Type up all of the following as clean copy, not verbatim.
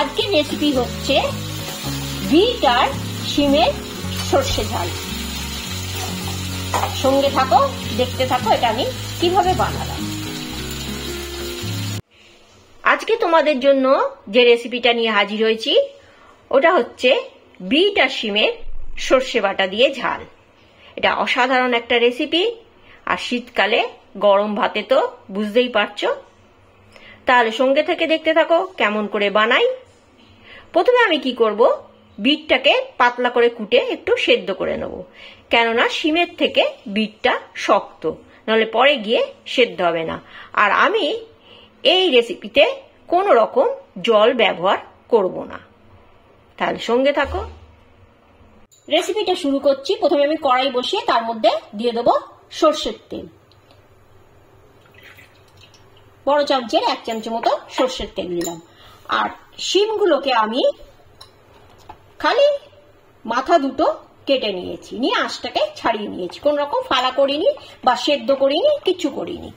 আজকের রেসিপি হচ্ছে বিট আর শিমের সর্ষে ঝাল। সঙ্গে থাকো, দেখতে থাকো এটা আমি কিভাবে বানালাম। আজকে তোমাদের জন্য যে রেসিপিটা নিয়ে হাজির হয়েছি ওটা হচ্ছে বিট আর শিমের সর্ষে বাটা দিয়ে ঝাল। এটা অসাধারণ একটা রেসিপি, আর শীতকালে গরম ভাতে তো বুঝতেই পারছো। তাহলে সঙ্গে থেকে দেখতে থাকো কেমন করে বানাই। প্রথমে আমি কি করব, বিটটাকে পাতলা করে কুটে একটু সেদ্ধ করে নেব, কেননা শিমের থেকে বিটটা শক্ত, নাহলে পরে গিয়ে সেদ্ধ হবে না। আর আমি এই রেসিপিতে কোনো রকম জল ব্যবহার করব না। তাহলে সঙ্গে থাকো। রেসিপিটা শুরু করছি। প্রথমে আমি কড়াই বসিয়ে তার মধ্যে দিয়ে দেবো সর্ষের তেল। বড় চামচের 1 চামচ মতো সর্ষের তেল দিলাম। আর শিমগুলোকে আমি খালি মাথা দুটো কেটে নিয়েছি, নিয়ে আঁশটাকে ছাড়িয়ে নিয়েছি। কোন রকম ফালা করিনি বা সেদ্ধ করিনি, কিছু করিনি।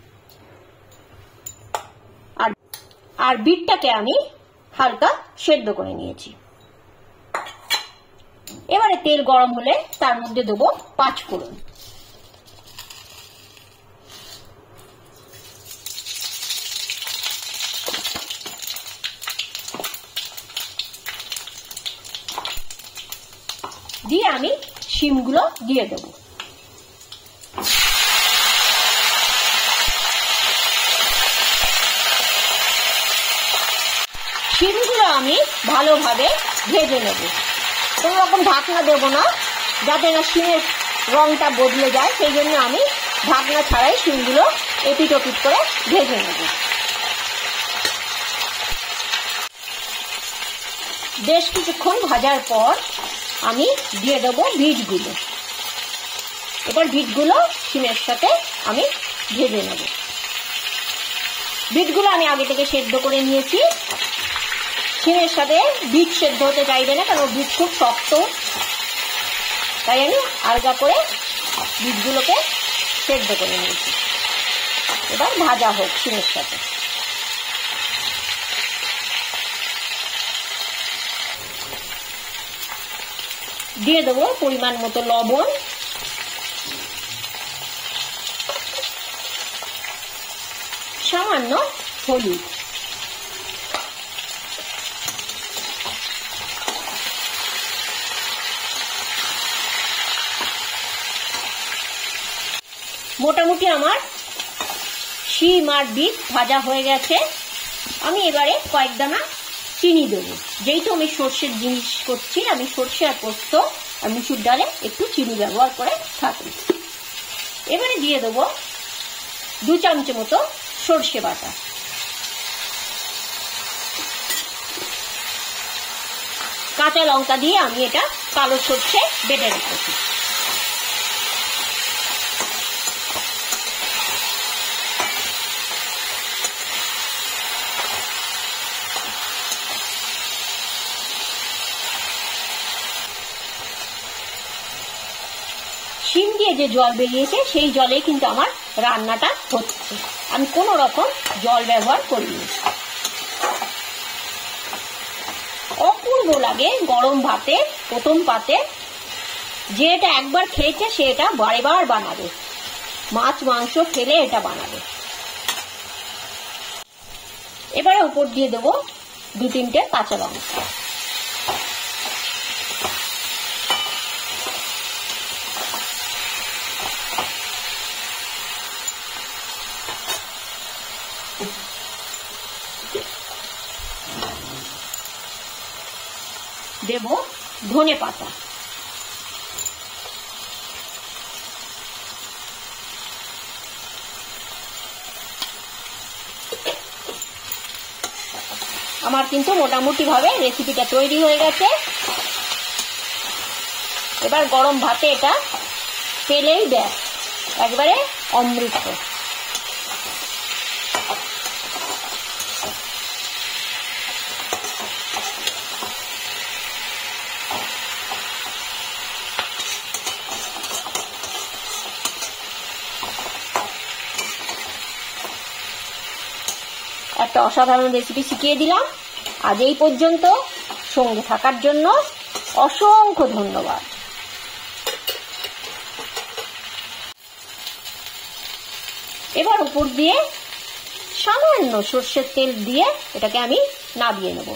আর বিটটাকে আমি হালকা সেদ্ধ করে নিয়েছি। এবারে তেল গরম হলে তার মধ্যে দেবো 5 ফোড়ন। দিয়ে আমি শিমগুলো দিয়ে দেবো। শিমগুলো আমি ভালোভাবে ভেজে নেব। কোন রকম ঢাকনা দেব না, যাতে না শিমের রংটা বদলে যায়। সেই জন্য আমি ঢাকনা ছাড়াই শিমগুলো এপিট ওপিট করে ভেজে নেব। বেশ কিছুক্ষণ ভাজার পর আমি দিয়ে দেবো বিটগুলো। এবার বিটগুলো শিমের সাথে আমি ভেজে নেব। বিটগুলো আমি আগে থেকে সেদ্ধ করে নিয়েছি। শিমের সাথে বিট সেদ্ধ হতে চাইবে না, কারণ বিট খুব শক্ত, তাই আমি আলগা করে বিটগুলোকে সেদ্ধ করে নিয়েছি। এবার ভাজা হোক শিমের সাথে। দিয়ে দেবো পরিমাণ মতো লবণ, সামান্য হলুদ, মোটামুটি আমার শিম আর বিট ভাজা হয়ে গেছে। আমি এবারে কয়েক দানা চিনি দেবো। যেহেতু আমি সর্ষের জিনিস করছি, আমি সর্ষে আর পোস্ত আর মুসুর ডালে একটু চিনি ব্যবহার করে থাকি। এবারে দিয়ে দেবো 2 চামচ মতো সর্ষে বাটা। কাঁচা লঙ্কা দিয়ে আমি এটা কালো সর্ষে বেটে রেখেছি। শিম দিয়ে যে জল বেরিয়েছে সেই জলে কিন্তু আমার রান্নাটা হচ্ছে। আমি কোনো রকম জল ব্যবহার করিনি। অপূর্ব লাগে গরম ভাতে, প্রথম পাতে। যে এটা একবার খেয়েছে সে এটা বারেবার বানাবে। মাছ মাংস ফেলে এটা বানাবে। এবারে উপর দিয়ে দেবো 2-3টে কাঁচা লঙ্কা। দেব ধনে পাতা। আমার কিন্তু মোটামুটি ভাবে রেসিপিটা তৈরি হয়ে গেছে। এবার গরম ভাতে এটা পেলেই ব্যাস, একবারে অমৃত। একটা অসাধারণ রেসিপি শিখিয়ে দিলাম। আজ এই পর্যন্ত, সঙ্গে থাকার জন্য অসংখ্য ধন্যবাদ। এবার উপর দিয়ে সামান্য সর্ষের তেল দিয়ে এটাকে আমি নামিয়ে নেব।